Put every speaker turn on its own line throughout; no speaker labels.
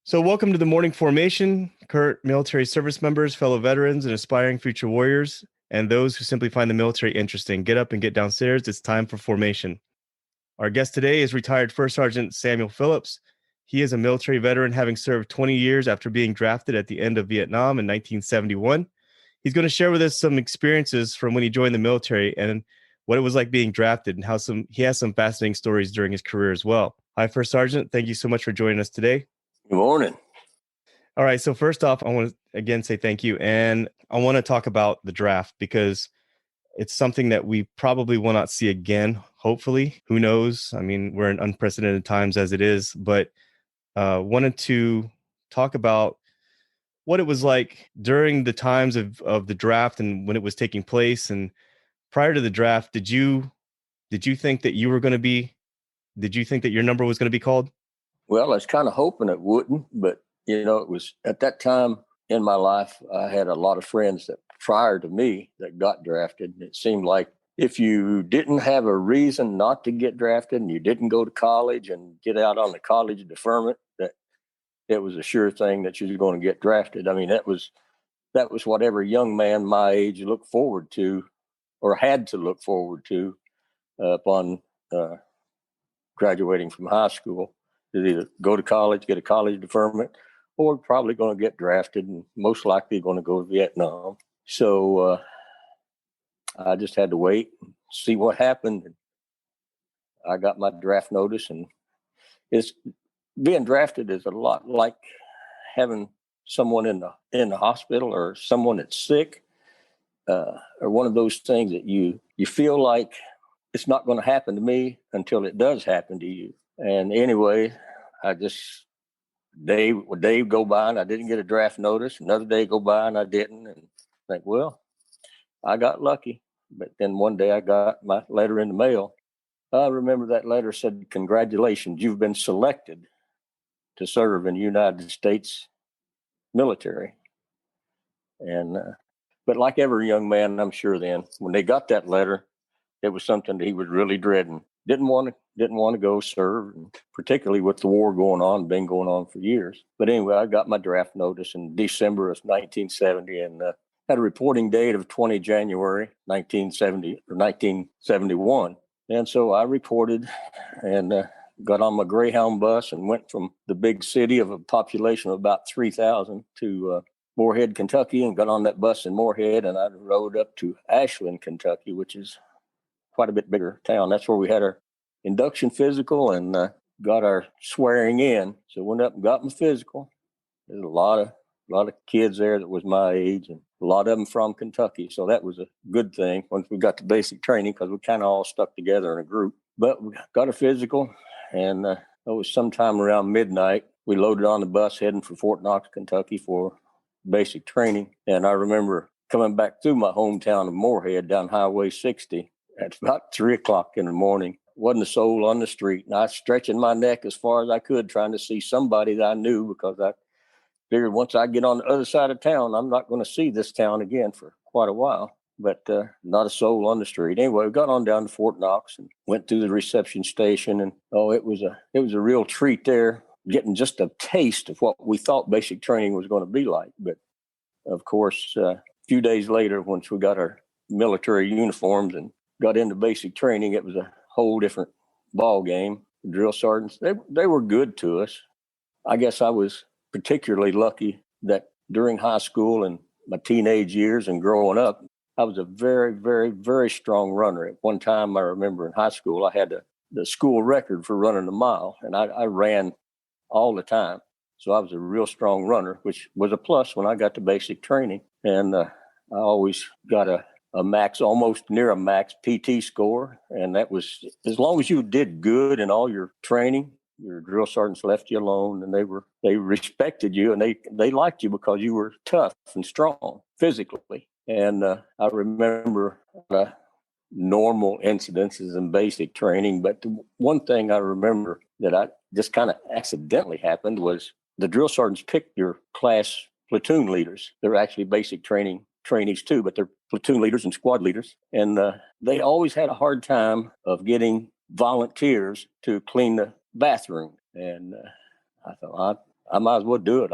So, welcome to the morning formation, current military service members, fellow veterans, and aspiring future warriors, and those who simply find the military interesting. Get up and get downstairs. It's time for formation. Our guest today is retired First Sergeant Samuel Phillips. He is a military veteran, having served 20 years after being drafted at the end of Vietnam in 1971. He's going to share with us some experiences from when he joined the military and what it was like being drafted, and how he has some fascinating stories during his career as well. Hi, First Sergeant. Thank you so much for joining us today.
Good morning.
All right. So first off, I want to again say thank you. And I want to talk about the draft because it's something that we probably will not see again. Hopefully, who knows? I mean, we're in unprecedented times as it is, but wanted to talk about what it was like during the times of the draft and when it was taking place. And prior to the draft, did you think that did you think that your number was going to be called?
Well, I was kind of hoping it wouldn't, but it was at that time in my life, I had a lot of friends that prior to me that got drafted. It seemed like if you didn't have a reason not to get drafted and you didn't go to college and get out on the college deferment, that it was a sure thing that you were going to get drafted. I mean, that was what every young man my age looked forward to or had to look forward to upon graduating from high school. To either go to college, get a college deferment, or probably going to get drafted and most likely going to go to Vietnam. So I just had to wait and see what happened. I got my draft notice, and being drafted is a lot like having someone in the hospital or someone that's sick, or one of those things that you feel like it's not going to happen to me until it does happen to you. And anyway, day go by and I didn't get a draft notice. Another day go by and I didn't. And think, well, I got lucky. But then one day I got my letter in the mail. I remember that letter said, "Congratulations, you've been selected to serve in the United States military." And but like every young man, I'm sure then when they got that letter, it was something that he was really dreading. Didn't want to go serve, and particularly with the war been going on for years. But anyway, I got my draft notice in December of 1970 and had a reporting date of 20 January 1970 or 1971. And so I reported and got on my Greyhound bus and went from the big city of a population of about 3,000 to Moorhead, Kentucky, and got on that bus in Moorhead, and I rode up to Ashland, Kentucky, which is quite a bit bigger town. That's where we had our induction physical and got our swearing in. So went up and got my physical. There's a lot of kids there that was my age, and a lot of them from Kentucky. So that was a good thing once we got to basic training, because we kind of all stuck together in a group. But we got a physical, and it was sometime around midnight. We loaded on the bus heading for Fort Knox, Kentucky for basic training. And I remember coming back through my hometown of Moorhead down Highway 60 at about 3:00 in the morning. Wasn't a soul on the street. And I was stretching my neck as far as I could, trying to see somebody that I knew, because I figured once I get on the other side of town, I'm not going to see this town again for quite a while. But not a soul on the street. Anyway, we got on down to Fort Knox and went through the reception station. And it was a real treat there, getting just a taste of what we thought basic training was going to be like. But of course, a few days later, once we got our military uniforms and got into basic training, it was a whole different ball game. The drill sergeants, they were good to us. I guess I was particularly lucky that during high school and my teenage years and growing up, I was a very, very, very strong runner. At one time, I remember in high school, I had the school record for running a mile, and I ran all the time. So I was a real strong runner, which was a plus when I got to basic training. And I always got a max, almost near a max PT score. And that was, as long as you did good in all your training, your drill sergeants left you alone, and they respected you, and they liked you because you were tough and strong physically. And I remember normal incidences in basic training. But the one thing I remember that I just kind of accidentally happened was the drill sergeants picked your class platoon leaders. They're actually basic trainees too, but they're platoon leaders and squad leaders. And they always had a hard time of getting volunteers to clean the bathroom. And I thought, I might as well do it.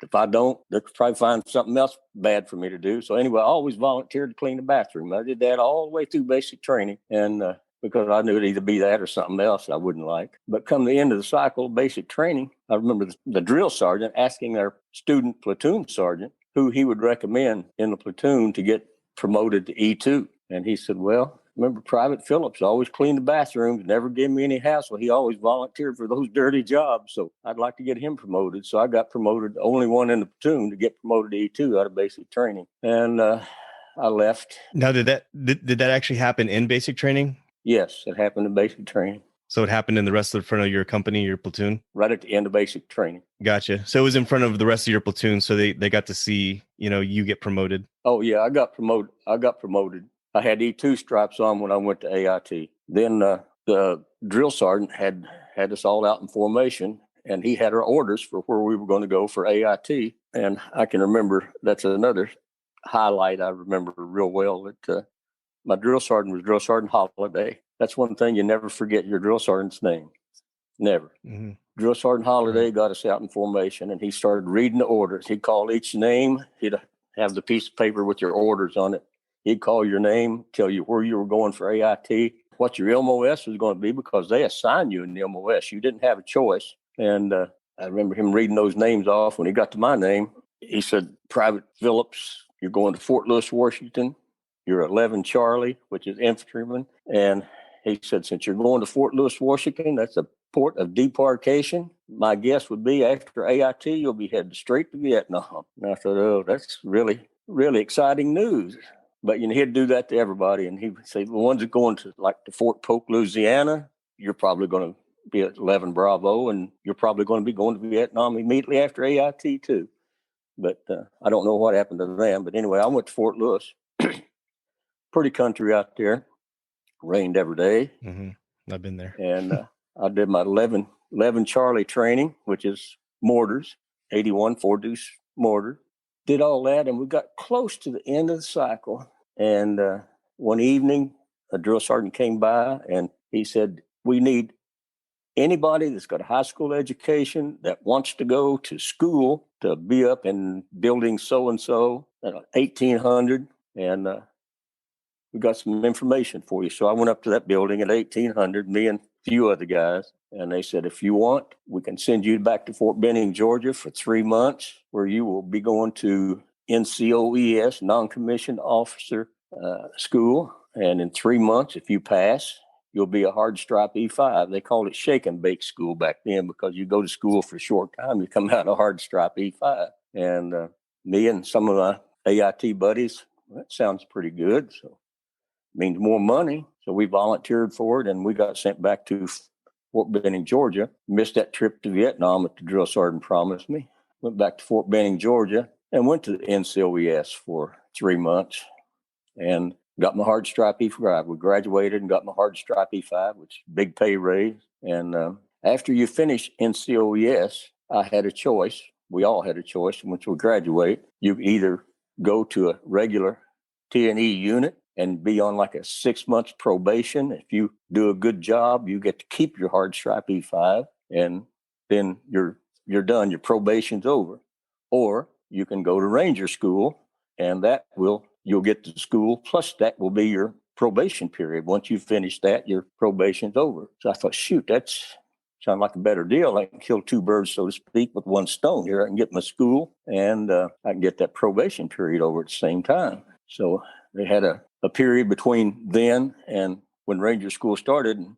If I don't, they'll probably find something else bad for me to do. So anyway, I always volunteered to clean the bathroom. I did that all the way through basic training. And because I knew it'd either be that or something else I wouldn't like. But come the end of the cycle, basic training, I remember the drill sergeant asking our student platoon sergeant who he would recommend in the platoon to get promoted to E2. And he said, well, remember Private Phillips always cleaned the bathrooms, never gave me any hassle. He always volunteered for those dirty jobs. So I'd like to get him promoted. So I got promoted, the only one in the platoon to get promoted to E2 out of basic training. And I left.
Now, did that actually happen in basic training?
Yes, it happened in basic training.
So it happened in the rest of the front of your company, your platoon?
Right at the end of basic training.
Gotcha. So it was in front of the rest of your platoon, so they got to see, you get promoted.
Oh, yeah, I got promoted. I had E2 stripes on when I went to AIT. Then the drill sergeant had us all out in formation, and he had our orders for where we were going to go for AIT. And I can remember, that's another highlight I remember real well, that my drill sergeant was Drill Sergeant Holiday. That's one thing you never forget, your drill sergeant's name. Never. Mm-hmm. Drill Sergeant Holiday got us out in formation, and he started reading the orders. He'd call each name. He'd have the piece of paper with your orders on it. He'd call your name, tell you where you were going for AIT, what your MOS was going to be, because they assigned you in the MOS. You didn't have a choice. And I remember him reading those names off. When he got to my name, he said, Private Phillips, you're going to Fort Lewis, Washington. You're 11 Charlie, which is infantryman. And he said, since you're going to Fort Lewis, Washington, that's a port of debarkation. My guess would be after AIT, you'll be headed straight to Vietnam. And I thought, oh, that's really, really exciting news. But he'd do that to everybody. And he would say, the ones that going to Fort Polk, Louisiana, you're probably going to be at 11 Bravo, and you're probably going to be going to Vietnam immediately after AIT too. But I don't know what happened to them. But anyway, I went to Fort Lewis. Pretty country out there. Rained every day.
Mm-hmm. I've been there.
And I did my 11 Charlie training, which is mortars, 81 4-deuce mortar. Did all that, and we got close to the end of the cycle. And one evening, a drill sergeant came by, and he said, we need anybody that's got a high school education that wants to go to school to be up in building so-and-so at 1800. And we got some information for you. So I went up to that building at 1800, me and a few other guys. And they said, if you want, we can send you back to Fort Benning, Georgia for 3 months, where you will be going to NCOES, non-commissioned officer school. And in 3 months, if you pass, you'll be a hard stripe E5. They called it shake and bake school back then, because you go to school for a short time, you come out a hard stripe E5. And me and some of my AIT buddies, that sounds pretty good. So means more money. So we volunteered for it, and we got sent back to Fort Benning, Georgia. Missed that trip to Vietnam that the drill sergeant promised me. Went back to Fort Benning, Georgia, and went to the NCOES for 3 months and got my hard stripe E5. We graduated and got my hard stripe E5, which is a big pay raise. And after you finish NCOES, I had a choice. We all had a choice. Once we graduate, you either go to a regular T&E unit and be on like a 6 months probation. If you do a good job, you get to keep your hard stripe E5, and then you're done. Your probation's over. Or you can go to Ranger School, and you'll get to school, plus that will be your probation period. Once you finish that, your probation's over. So I thought, shoot, that's sounds like a better deal. I can kill two birds, so to speak, with one stone. Here I can get my school, and I can get that probation period over at the same time. So they had a period between then and when Ranger School started, and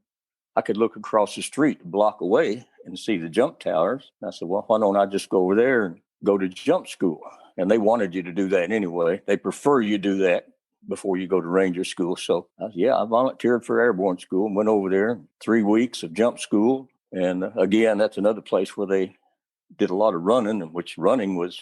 I could look across the street a block away and see the jump towers. And I said, well, why don't I just go over there and go to jump school? And they wanted you to do that anyway. They prefer you do that before you go to Ranger School. So I volunteered for Airborne School and went over there. 3 weeks of jump school. And again, that's another place where they did a lot of running, which running was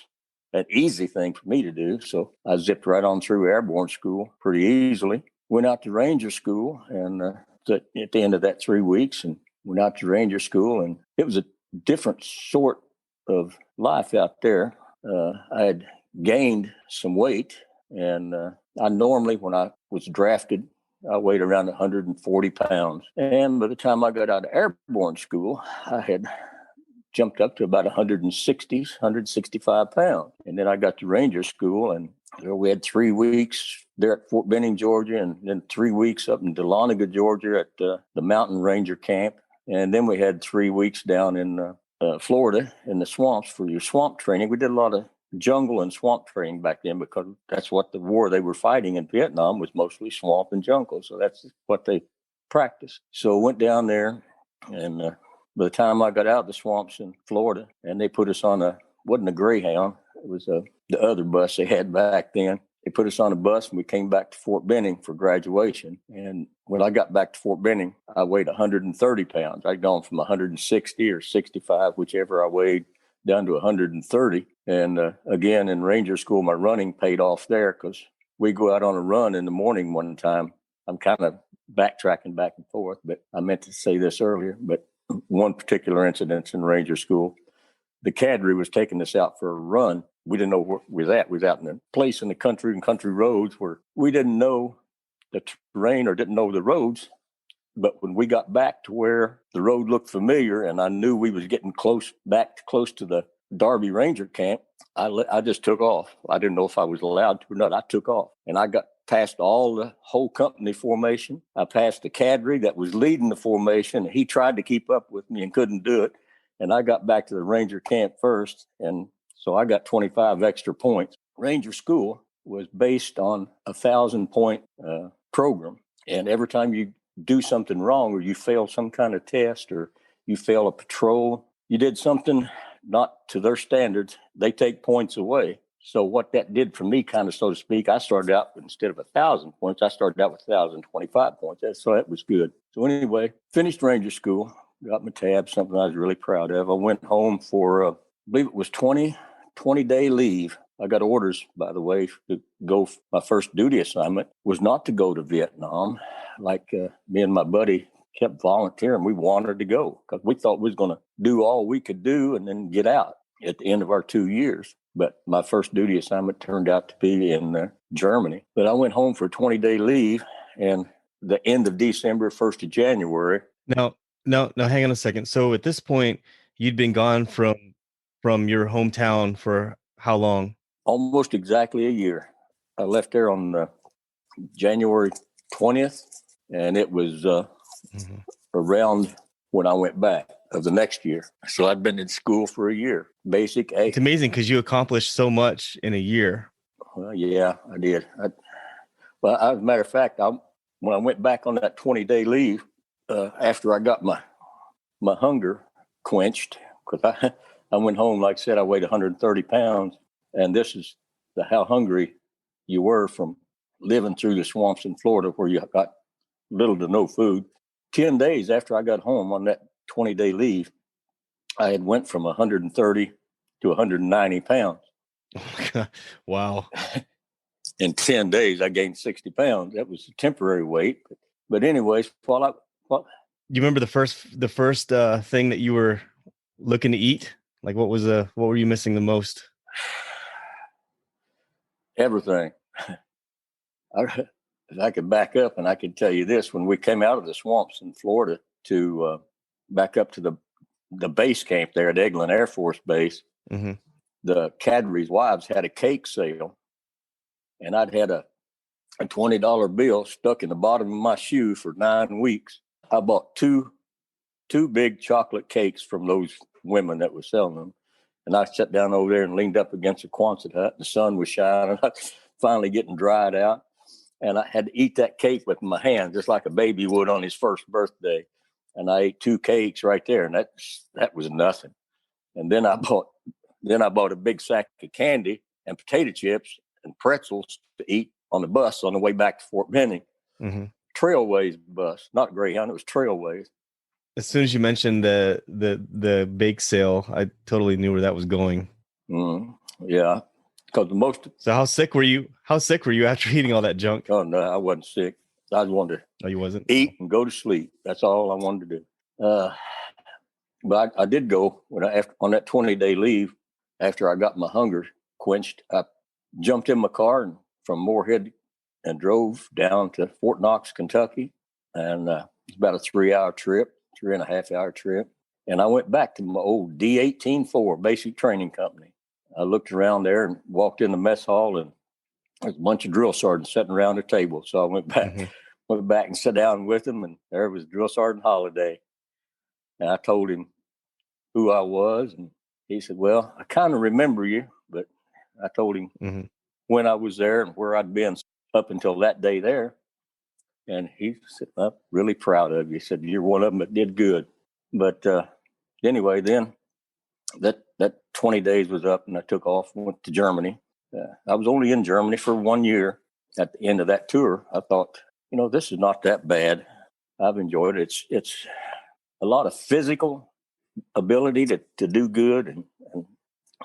an easy thing for me to do. So I zipped right on through Airborne School pretty easily. Went out to Ranger School, and at the end of that 3 weeks, and went out to Ranger School, and it was a different sort of life out there. I had gained some weight, and I normally, when I was drafted, I weighed around 140 pounds. And by the time I got out of Airborne School, I had jumped up to about 160s, 165 pounds. And then I got to Ranger School, and we had 3 weeks there at Fort Benning, Georgia, and then 3 weeks up in Dahlonega, Georgia at the Mountain Ranger Camp. And then we had 3 weeks down in Florida in the swamps for your swamp training. We did a lot of jungle and swamp training back then because that's what the war they were fighting in Vietnam was, mostly swamp and jungle. So that's what they practiced. So went down there, and by the time I got out of the swamps in Florida, and they put us on wasn't a Greyhound, it was the other bus they had back then. They put us on a bus, and we came back to Fort Benning for graduation. And when I got back to Fort Benning, I weighed 130 pounds. I'd gone from 160 or 65, whichever I weighed, down to 130. And again, in Ranger School, my running paid off there because we go out on a run in the morning one time. I'm kind of backtracking back and forth, but I meant to say this earlier. But one particular incident in Ranger School, the cadre was taking us out for a run. We didn't know where we was at. We was out in a place in the country and country roads where we didn't know the terrain or didn't know the roads. But when we got back to where the road looked familiar, and I knew we was getting close to the Darby Ranger camp, I just took off. I didn't know if I was allowed to or not. I took off, and I got past all the whole company formation. I passed the cadre that was leading the formation. He tried to keep up with me and couldn't do it. And I got back to the Ranger camp first, and so I got 25 extra points. Ranger School was based on a 1,000-point program, and every time you do something wrong or you fail some kind of test or you fail a patrol, you did something not to their standards, they take points away. So what that did for me, kind of, so to speak, I started out, instead of 1,000 points, I started out with 1,025 points. So that was good. So anyway, finished Ranger School, got my tab, something I was really proud of. I went home for, I believe it was 20-day leave. I got orders, by the way, to go. My first duty assignment was not to go to Vietnam. Like me and my buddy kept volunteering. We wanted to go because we thought we was going to do all we could do and then get out at the end of our 2 years. But my first duty assignment turned out to be in Germany. But I went home for a 20-day leave, and the end of December, 1st of January.
Now, hang on a second. So at this point, you'd been gone from your hometown for how long?
Almost exactly a year. I left there on January 20th, and it was around when I went back of the next year. So I'd been in school for a year. Basic A.
It's amazing because you accomplished so much in a year.
Well, yeah, I did. As a matter of fact, when I went back on that 20-day leave, after I got my hunger quenched, because I went home, like I said, I weighed 130 pounds. And this is how hungry you were from living through the swamps in Florida where you got little to no food. 10 days after I got home on that 20-day leave, I had went from 130 to 190 pounds.
Wow.
In 10 days, I gained 60 pounds. That was a temporary weight. But anyways,
you remember the first thing that you were looking to eat? Like what were you missing the most?
Everything. I could back up and I could tell you this. When we came out of the swamps in Florida to back up to the base camp there at Eglin Air Force Base, the cadre's wives had a cake sale, and I'd had a $20 bill stuck in the bottom of my shoe for 9 weeks. I bought two big chocolate cakes from those women that were selling them. And I sat down over there and leaned up against a Quonset hut. The sun was shining. I was finally getting dried out. And I had to eat that cake with my hand, just like a baby would on his first birthday. And I ate 2 cakes right there. And that was nothing. And then I bought a big sack of candy and potato chips and pretzels to eat on the bus on the way back to Fort Benning. Trailways bus, not Greyhound. It was Trailways.
As soon as you mentioned the bake sale, I totally knew where that was going.
Yeah, because
So how sick were you? How sick were you after eating all that junk?
Oh no, I wasn't sick. I just wanted to.
Oh, you wasn't?
Eat and go to sleep. That's all I wanted to do. But I did go on that 20-day leave. After I got my hunger quenched, I jumped in my car and from Moorhead and drove down to Fort Knox, Kentucky, and it's about a 3-hour trip. 3.5-hour trip. And I went back to my old D-18-4 basic training company. I looked around there and walked in the mess hall, and there's a bunch of drill sergeants sitting around the table. So I went back and sat down with them, and there was Drill Sergeant Holliday. And I told him who I was, and he said, well, I kind of remember you, but I told him when I was there and where I'd been up until that day there. And he said, I'm really proud of you. He said, you're one of them that did good. But anyway, then that 20 days was up, and I took off and went to Germany. I was only in Germany for 1 year. At the end of that tour, I thought, this is not that bad. I've enjoyed it. It's a lot of physical ability to do good. And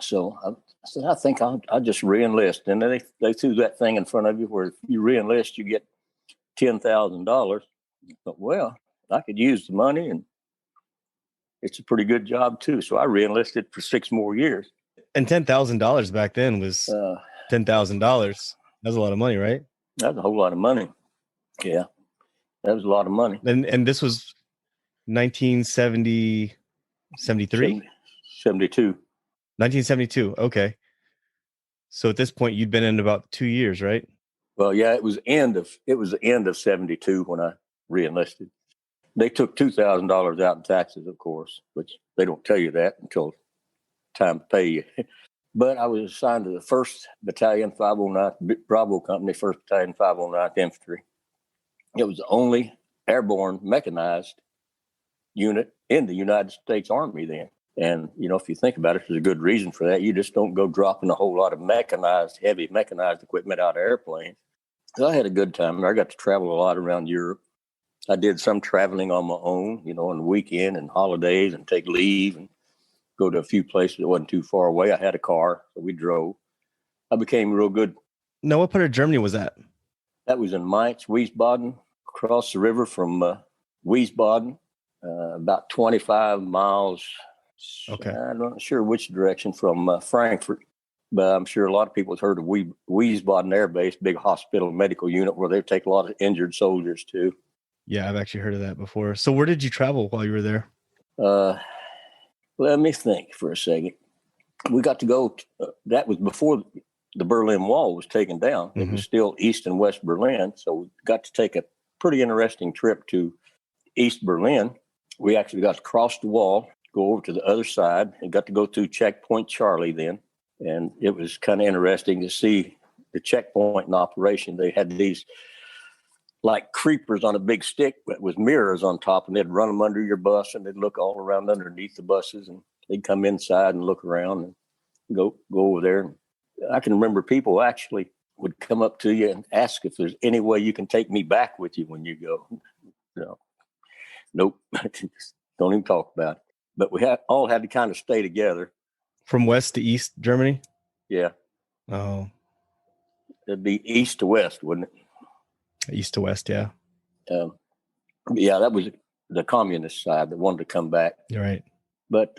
so I said, I think I'll just re-enlist. And then they threw that thing in front of you where if you re-enlist, you get $10,000. But, well, I could use the money, and it's a pretty good job too. So I re-enlisted for 6 more years.
And $10,000 back then was $10,000. That's a lot of money, right?
That's a whole lot of money. Yeah, that was a lot of money.
And this was 1970, 73?
72.
1972. Okay. So at this point, you'd been in about 2 years, right?
Well, yeah, it was the end of 72 when I re-enlisted. They took $2,000 out in taxes, of course, which they don't tell you that until time to pay you. But I was assigned to the 1st Battalion 509 Bravo Company, 1st Battalion 509th Infantry. It was the only airborne mechanized unit in the United States Army then. And, if you think about it, there's a good reason for that. You just don't go dropping a whole lot of heavy mechanized equipment out of airplanes. So I had a good time. I got to travel a lot around Europe. I did some traveling on my own, on the weekend and holidays, and take leave and go to a few places that wasn't too far away. I had a car, so we drove. I became real good.
Now, what part of Germany was that?
That was in Mainz, Wiesbaden, across the river from Wiesbaden, about 25 miles.
Okay.
I'm not sure which direction from Frankfurt, but I'm sure a lot of people have heard of Wiesbaden Air Base, big hospital medical unit where they take a lot of injured soldiers too.
Yeah, I've actually heard of that before. So where did you travel while you were there?
Let me think for a second. We got to go, that was before the Berlin Wall was taken down. It was still East and West Berlin. So we got to take a pretty interesting trip to East Berlin. We actually got to cross the wall, go over to the other side, and got to go through Checkpoint Charlie then. And it was kind of interesting to see the checkpoint in operation. They had these like creepers on a big stick with mirrors on top, and they'd run them under your bus, and they'd look all around underneath the buses, and they'd come inside and look around and go over there. I can remember people actually would come up to you and ask if there's any way you can take me back with you when you go. Nope. Don't even talk about it. But we all had to kind of stay together.
From west to east Germany?
Yeah.
Oh.
It'd be east to west, wouldn't it?
East to west, yeah.
Yeah, that was the communist side that wanted to come back.
You're right.
But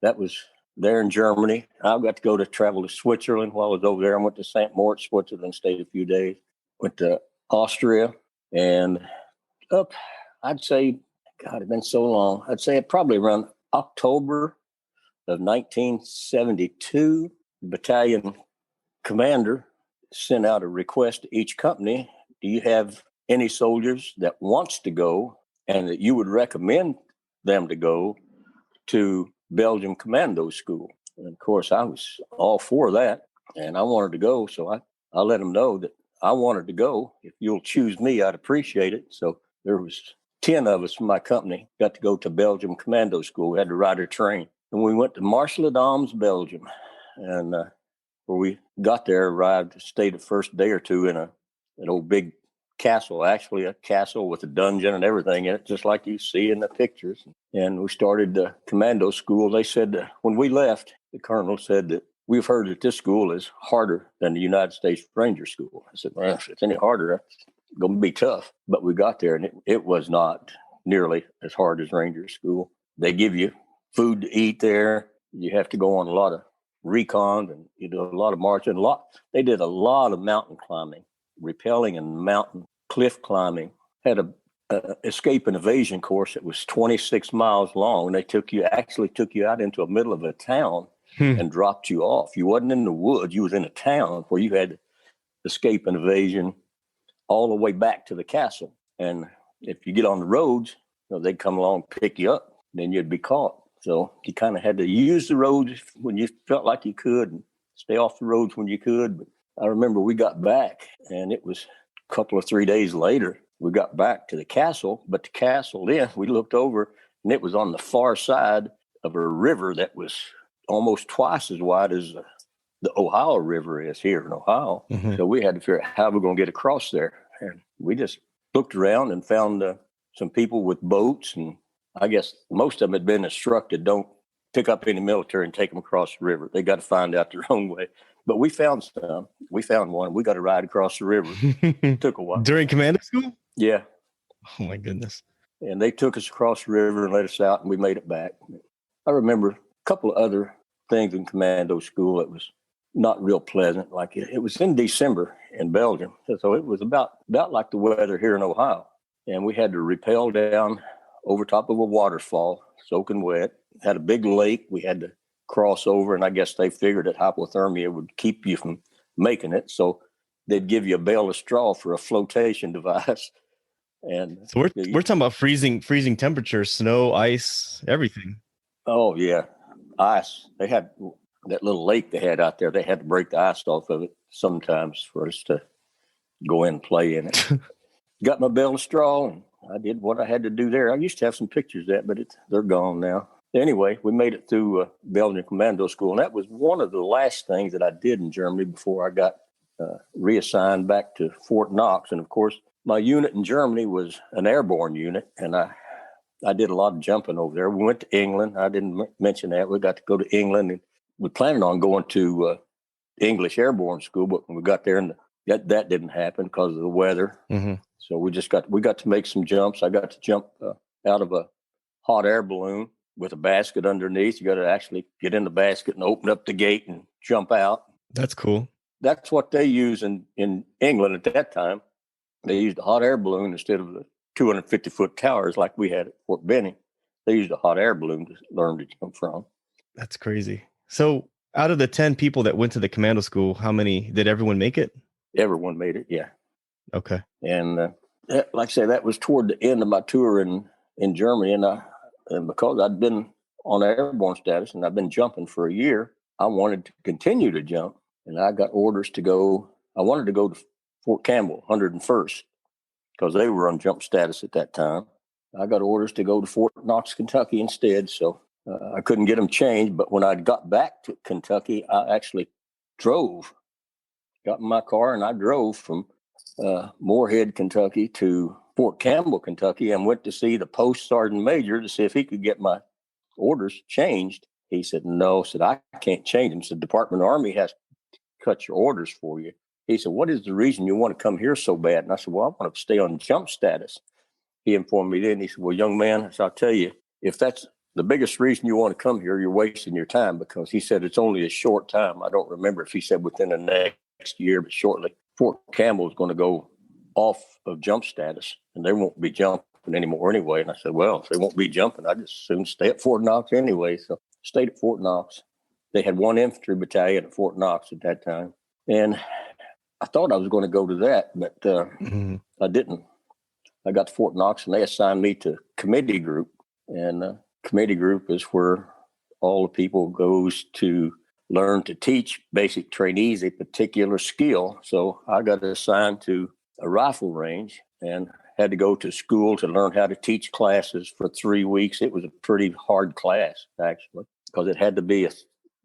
that was there in Germany. I got to travel to Switzerland while I was over there. I went to St. Moritz, Switzerland, stayed a few days. Went to Austria and up, I'd say, God, it's been so long. I'd say probably around October of 1972, the battalion commander sent out a request to each company. Do you have any soldiers that wants to go and that you would recommend them to go to Belgian Commando School? And of course, I was all for that, and I wanted to go. So I let them know that I wanted to go. If you'll choose me, I'd appreciate it. So there was 10 of us from my company got to go to Belgian Commando School. We had to ride a train. And we went to Marseille-les-Dames, Belgium. And where we got there, arrived, stayed the first day or two in an old big castle, actually a castle with a dungeon and everything in it, just like you see in the pictures. And we started the commando school. They said when we left, the colonel said that we've heard that this school is harder than the United States Ranger School. I said, well, if it's any harder, it's going to be tough. But we got there, and it was not nearly as hard as Ranger School. They give you food to eat there. You have to go on a lot of recon, and you do a lot of marching. They did a lot of mountain climbing, rappelling and mountain cliff climbing. Had a escape and evasion course that was 26 miles long. And they took you out into the middle of a town and dropped you off. You wasn't in the woods. You was in a town where you had escape and evasion all the way back to the castle. And if you get on the roads, they'd come along, pick you up, then you'd be caught. So you kind of had to use the roads when you felt like you could and stay off the roads when you could. But I remember we got back, and it was a couple of 3 days later, we got back to the castle. But the castle then, we looked over, and it was on the far side of a river that was almost twice as wide as the Ohio River is here in Ohio. Mm-hmm. So we had to figure out how we're going to get across there. And we just looked around and found some people with boats, and I guess most of them had been instructed, don't pick up any military and take them across the river. They got to find out their own way. But we found some. We found one. We got to ride across the river. It took a while.
During commando school?
Yeah.
Oh, my goodness.
And they took us across the river and let us out, and we made it back. I remember a couple of other things in commando school that was not real pleasant. Like it was in December in Belgium. So it was about like the weather here in Ohio. And we had to rappel down over top of a waterfall, soaking wet. Had a big lake we had to cross over, and I guess they figured that hypothermia would keep you from making it. So they'd give you a bale of straw for a flotation device. And
so we're talking about freezing temperatures, snow, ice, everything.
Oh yeah, ice. They had that little lake they had out there. They had to break the ice off of it sometimes for us to go in and play in it. Got my bale of straw, and I did what I had to do there. I used to have some pictures of that, but they're gone now. Anyway, we made it through Belgian Commando School, and that was one of the last things that I did in Germany before I got reassigned back to Fort Knox. And of course, my unit in Germany was an airborne unit, and I did a lot of jumping over there. We went to England. I didn't mention that. We got to go to England, and we planned on going to English Airborne School, but when we got there, and that didn't happen because of the weather. Mm-hmm. So we got to make some jumps. I got to jump out of a hot air balloon with a basket underneath. You got to actually get in the basket and open up the gate and jump out.
That's cool.
That's what they use in England at that time. They used a hot air balloon instead of the 250-foot towers like we had at Fort Benning. They used a hot air balloon to learn to jump from. That's
crazy. So out of the 10 people that went to the commando school, how many did everyone make it?
Everyone made it, yeah.
Okay.
And like I say, that was toward the end of my tour in Germany. And because I'd been on airborne status and I'd been jumping for a year, I wanted to continue to jump. And I got orders to go. I wanted to go to Fort Campbell, 101st, because they were on jump status at that time. I got orders to go to Fort Knox, Kentucky instead. So I couldn't get them changed. But when I got back to Kentucky, I actually got in my car and I drove from Moorhead, Kentucky to Fort Campbell, Kentucky, and went to see the post sergeant major to see if he could get my orders changed. He said, no. I said, I can't change them. He said, Department of the Army has to cut your orders for you. He said, what is the reason you want to come here so bad? And I said, well, I want to stay on jump status. He informed me then. He said, well, young man, I'll tell you, if that's the biggest reason you want to come here, you're wasting your time, because he said it's only a short time. I don't remember if he said within the next year, but shortly, Fort Campbell is going to go off of jump status, and they won't be jumping anymore anyway. And I said, well, if they won't be jumping, I just soon stay at Fort Knox anyway. So stayed at Fort Knox. They had one infantry battalion at Fort Knox at that time. And I thought I was going to go to that, but I didn't. I got to Fort Knox, and they assigned me to committee group. And committee group is where all the people goes to learn to teach basic trainees a particular skill. So I got assigned to a rifle range and had to go to school to learn how to teach classes for 3 weeks. It was a pretty hard class, actually, because it had to be an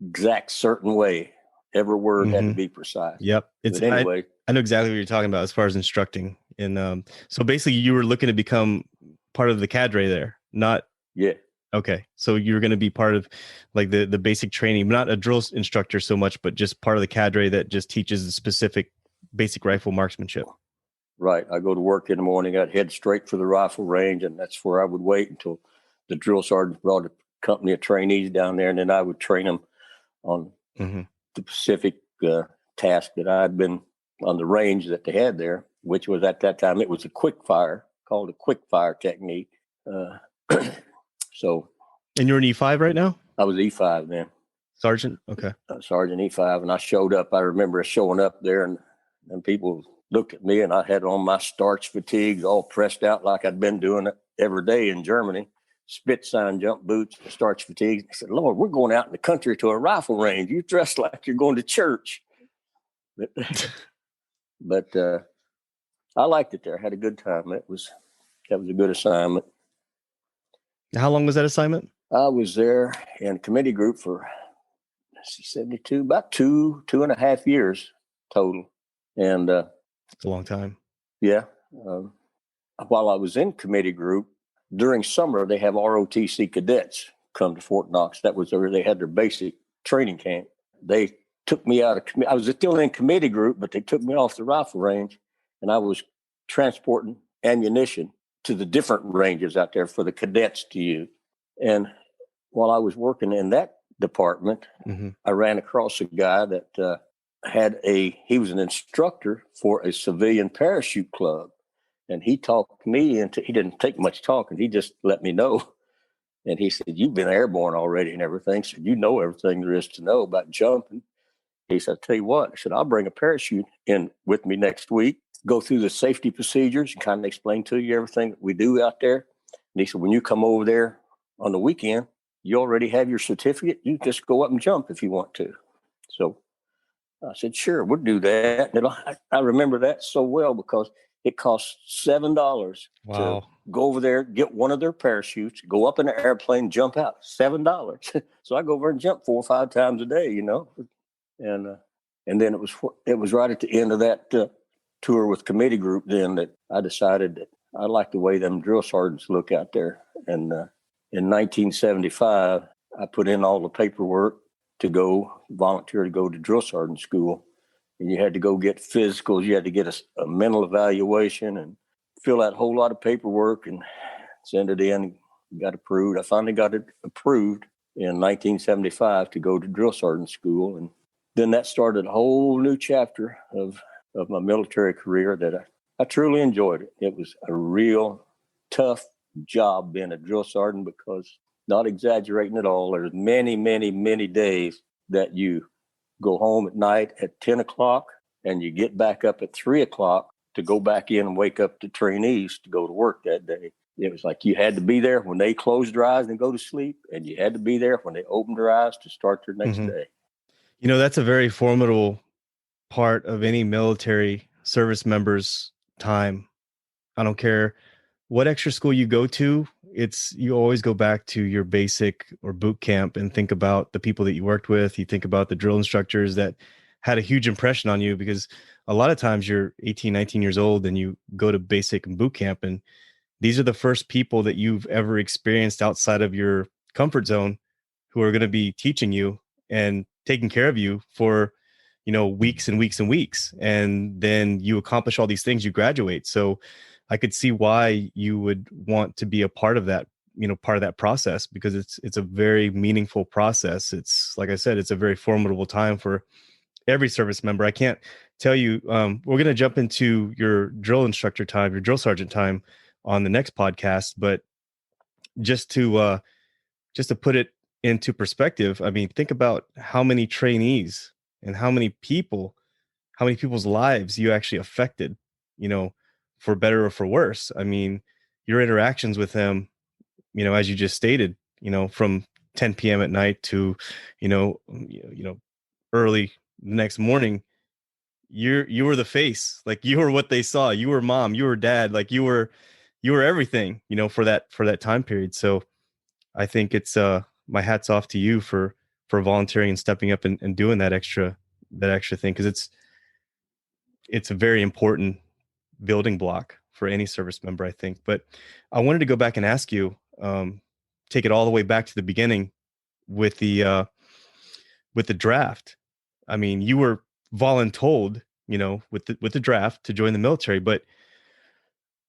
exact certain way. Every word had to be precise.
Yep. Anyway, I know exactly what you're talking about as far as instructing. And so basically you were looking to become part of the cadre there, not...
Yeah.
Okay. So you're going to be part of like the basic training, not a drill instructor so much, but just part of the cadre that just teaches the specific basic rifle marksmanship.
Right. I go to work in the morning. I'd head straight for the rifle range, and that's where I would wait until the drill sergeant brought a company of trainees down there, and then I would train them on the specific task that I'd been on the range that they had there, which was at that time, it was a quick fire. called a quick fire technique. So.
And you're an E5 right now?
I was E5 then.
Sergeant? Okay.
Sergeant E5. And I showed up. I remember showing up there and people looked at me and I had on my starch fatigues all pressed out like I'd been doing it every day in Germany. Spit sign jump boots, starch fatigues. I said, Lord, we're going out in the country to a rifle range. You dress like you're going to church. But I liked it there. I had a good time. That was a good assignment.
How long was that assignment?
I was there in committee group for 72, about two and a half years total. And
it's a long time.
Yeah. While I was in committee group, during summer, they have ROTC cadets come to Fort Knox. That was where they had their basic training camp. They took me out of committee. I was still in committee group, but they took me off the rifle range, and I was transporting ammunition to the different ranges out there for the cadets to use. And while I was working in that department, I ran across a guy that he was an instructor for a civilian parachute club. And he talked me into, he didn't take much talking. He just let me know. And he said, you've been airborne already and everything. So you know everything there is to know about jumping. He said, I'll tell you what, I said, I'll bring a parachute in with me next week, go through the safety procedures and kind of explain to you everything that we do out there. And he said, when you come over there on the weekend, you already have your certificate. You just go up and jump if you want to. So I said, sure, we'll do that. And I remember that so well because it cost $7 to go over there, get one of their parachutes, go up in an airplane, jump out. $7. So I go over and jump 4 or 5 times a day, And then it was right at the end of that tour with committee group then that I decided that I liked the way them drill sergeants look out there. And in 1975, I put in all the paperwork to volunteer to go to drill sergeant school. And you had to go get physicals. You had to get a mental evaluation and fill out a whole lot of paperwork and send it in. Got approved. I finally got it approved in 1975 to go to drill sergeant school. And then that started a whole new chapter of my military career that I truly enjoyed it. It was a real tough job being a drill sergeant because, not exaggerating at all, there's many, many, many days that you go home at night at 10 o'clock and you get back up at 3 o'clock to go back in and wake up the trainees to go to work that day. It was like you had to be there when they closed their eyes and go to sleep, and you had to be there when they opened their eyes to start their next day.
That's a very formidable part of any military service member's time. I don't care what extra school you go to, you always go back to your basic or boot camp and think about the people that you worked with. You think about the drill instructors that had a huge impression on you, because a lot of times you're 18, 19 years old and you go to basic and boot camp, and these are the first people that you've ever experienced outside of your comfort zone who are going to be teaching you and taking care of you for, weeks and weeks and weeks. And then you accomplish all these things, you graduate. So I could see why you would want to be a part of that, part of that process, because it's a very meaningful process. It's, like I said, it's a very formidable time for every service member. I can't tell you, we're going to jump into your drill instructor time, your drill sergeant time on the next podcast, but just to put it into perspective, I mean, think about how many trainees and how many people's lives you actually affected, for better or for worse. I mean, your interactions with them, as you just stated, from 10 p.m. at night to, early the next morning, you were the face. Like, you were what they saw. You were mom, you were dad, like you were everything, for that time period. So I think it's my hat's off to you for volunteering and stepping up and doing that extra thing, because it's a very important building block for any service member, I think. But I wanted to go back and ask you, take it all the way back to the beginning with the draft. I mean, you were voluntold, with the draft to join the military, but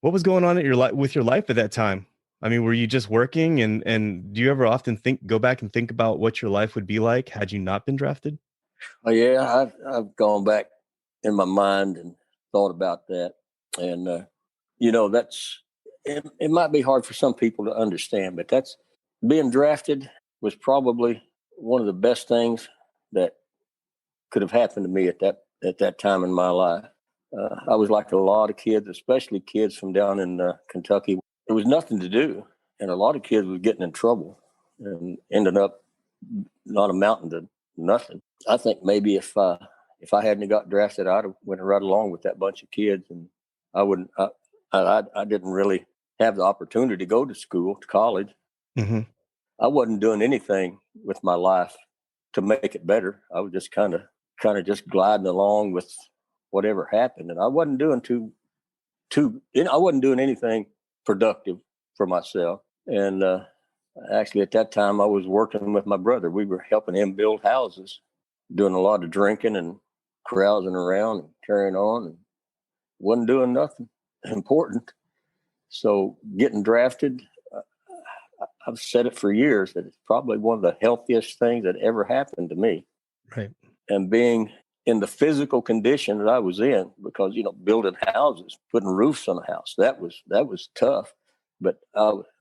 what was going on with your life at that time? I mean, were you just working, and do you ever often go back and think about what your life would be like had you not been drafted?
Oh, yeah, I've gone back in my mind and thought about that. And, it might be hard for some people to understand, but that's being drafted was probably one of the best things that could have happened to me at that time in my life. I was like a lot of kids, especially kids from down in Kentucky. There was nothing to do, and a lot of kids was getting in trouble and ended up not amounting to nothing. I think maybe if I hadn't got drafted, I'd have went right along with that bunch of kids, and I wouldn't. I didn't really have the opportunity to go to school, to college.
Mm-hmm.
I wasn't doing anything with my life to make it better. I was just kind of just gliding along with whatever happened, and I wasn't doing I wasn't doing anything productive for myself. And actually, at that time, I was working with my brother. We were helping him build houses, doing a lot of drinking and carousing around and carrying on, and wasn't doing nothing important. So getting drafted, I've said it for years that it's probably one of the healthiest things that ever happened to me.
Right.
And being in the physical condition that I was in, because, building houses, putting roofs on a house, that was tough. But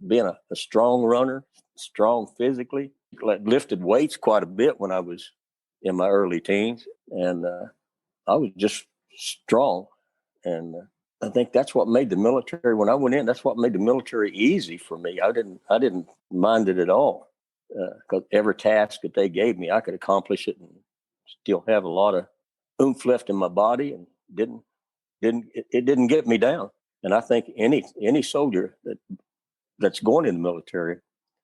being a strong runner, strong physically, lifted weights quite a bit when I was in my early teens. And I was just strong. And I think that's what made the military, when I went in, that's what made the military easy for me. I didn't mind it at all, because every task that they gave me, I could accomplish it and still have a lot of oomph left in my body, and it didn't get me down. And I think any soldier that's going in the military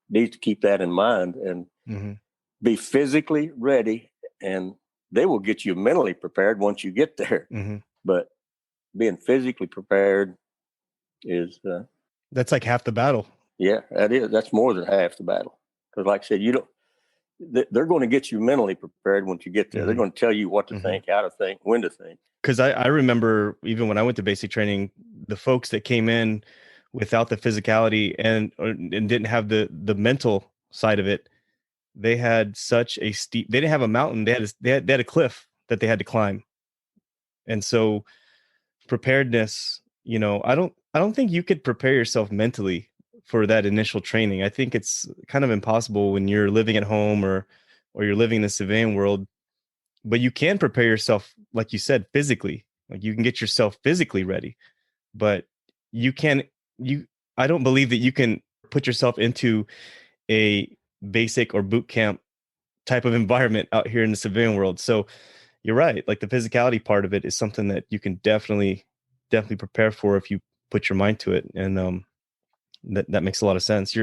needs to keep that in mind and
mm-hmm.
be physically ready, and they will get you mentally prepared once you get there.
Mm-hmm.
But being physically prepared is
that's like half the battle.
Yeah, that's more than half the battle. Because like I said, they're going to get you mentally prepared once you get there. Mm-hmm. They're going to tell you what to mm-hmm. think, how to think, when to think.
Because I remember even when I went to basic training, the folks that came in without the physicality and didn't have the mental side of it, they had such a steep. They didn't have a mountain. They had a cliff that they had to climb. And so preparedness, I don't think you could prepare yourself mentally for that initial training. I think it's kind of impossible when you're living at home or you're living in the civilian world. But you can prepare yourself, like you said, physically. Like you can get yourself physically ready, but I don't believe that you can put yourself into a basic or boot camp type of environment out here in the civilian world. So you're right. Like the physicality part of it is something that you can definitely prepare for if you put your mind to it. And that makes a lot of sense.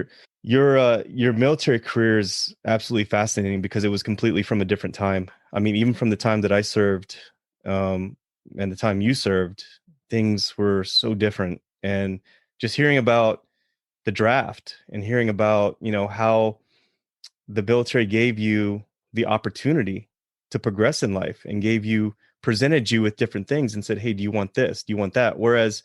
Your military career is absolutely fascinating because it was completely from a different time. I mean, even from the time that I served, and the time you served, things were so different. And just hearing about the draft and hearing about, how the military gave you the opportunity to progress in life and presented you with different things and said, hey, do you want this? Do you want that? Whereas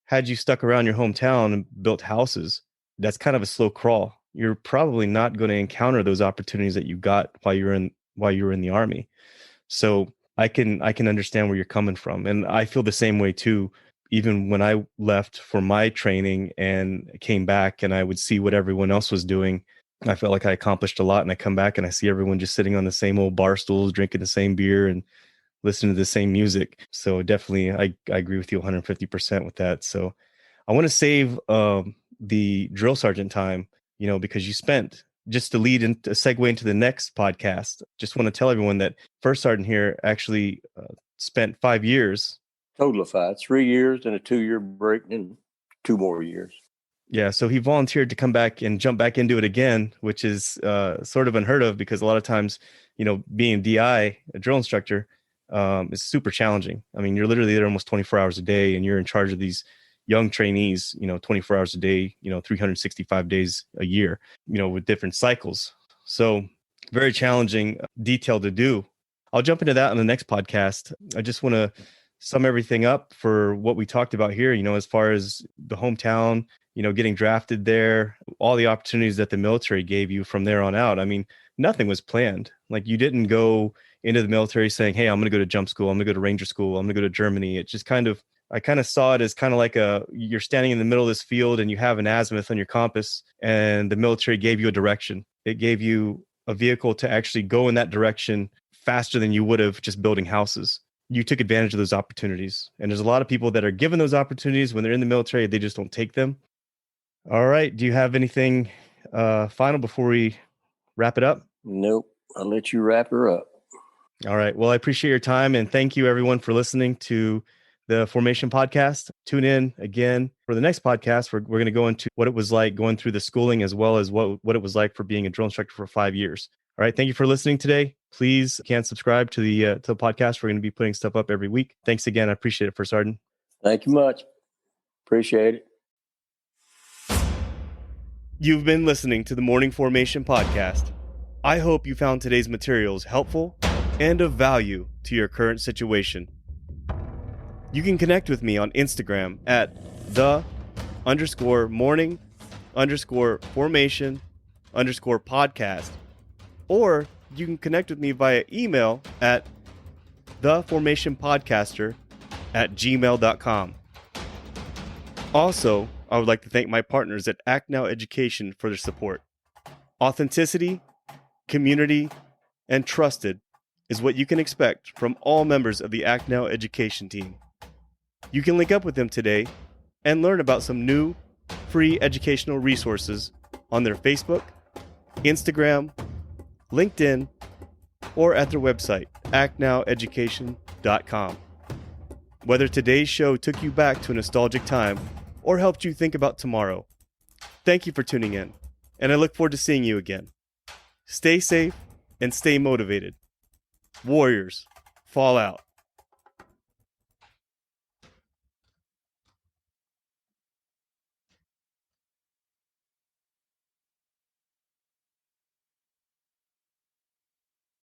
had you stuck around your hometown and built houses, that's kind of a slow crawl. You're probably not going to encounter those opportunities that you got while you were in the Army. So I can understand where you're coming from. And I feel the same way too. Even when I left for my training and came back and I would see what everyone else was doing, I felt like I accomplished a lot. And I come back and I see everyone just sitting on the same old bar stools, drinking the same beer and listening to the same music. So definitely, I agree with you 150% with that. So I want to save the drill sergeant time, because you spent, just to lead and to segue into the next podcast, just want to tell everyone that first sergeant here actually spent 5 years.
Total of 5, 3 years and a 2-year break and 2 more years.
Yeah, so he volunteered to come back and jump back into it again, which is sort of unheard of because a lot of times, being DI, a drill instructor, is super challenging. I mean, you're literally there almost 24 hours a day and you're in charge of these young trainees, 24 hours a day, 365 days a year, with different cycles. So very challenging detail to do. I'll jump into that on the next podcast. I just want to sum everything up for what we talked about here, as far as the hometown, getting drafted there, all the opportunities that the military gave you from there on out. I mean, nothing was planned. Like you didn't go into the military saying, hey, I'm going to go to jump school. I'm going to go to Ranger school. I'm going to go to Germany. It just kind of I kind of saw it as kind of like you're standing in the middle of this field and you have an azimuth on your compass, and the military gave you a direction. It gave you a vehicle to actually go in that direction faster than you would have just building houses. You took advantage of those opportunities. And there's a lot of people that are given those opportunities when they're in the military, they just don't take them. All right. Do you have anything final before we wrap it up?
Nope. I'll let you wrap her up.
All right. Well, I appreciate your time, and thank you everyone for listening to the Formation Podcast. Tune in again for the next podcast. We're going to go into what it was like going through the schooling, as well as what it was like for being a drill instructor for 5 years. All right. Thank you for listening today. Please subscribe to the podcast. We're going to be putting stuff up every week. Thanks again. I appreciate it, First Sergeant.
Thank you much. Appreciate it.
You've been listening to the Morning Formation Podcast. I hope you found today's materials helpful and of value to your current situation. You can connect with me on Instagram at _morning_formation_podcast, or you can connect with me via email at theformationpodcaster@gmail.com. Also, I would like to thank my partners at Act Now Education for their support. Authenticity, community, and trusted is what you can expect from all members of the Act Now Education team. You can link up with them today and learn about some new, free educational resources on their Facebook, Instagram, LinkedIn, or at their website, actnoweducation.com. Whether today's show took you back to a nostalgic time or helped you think about tomorrow, thank you for tuning in, and I look forward to seeing you again. Stay safe and stay motivated. Warriors, fall out.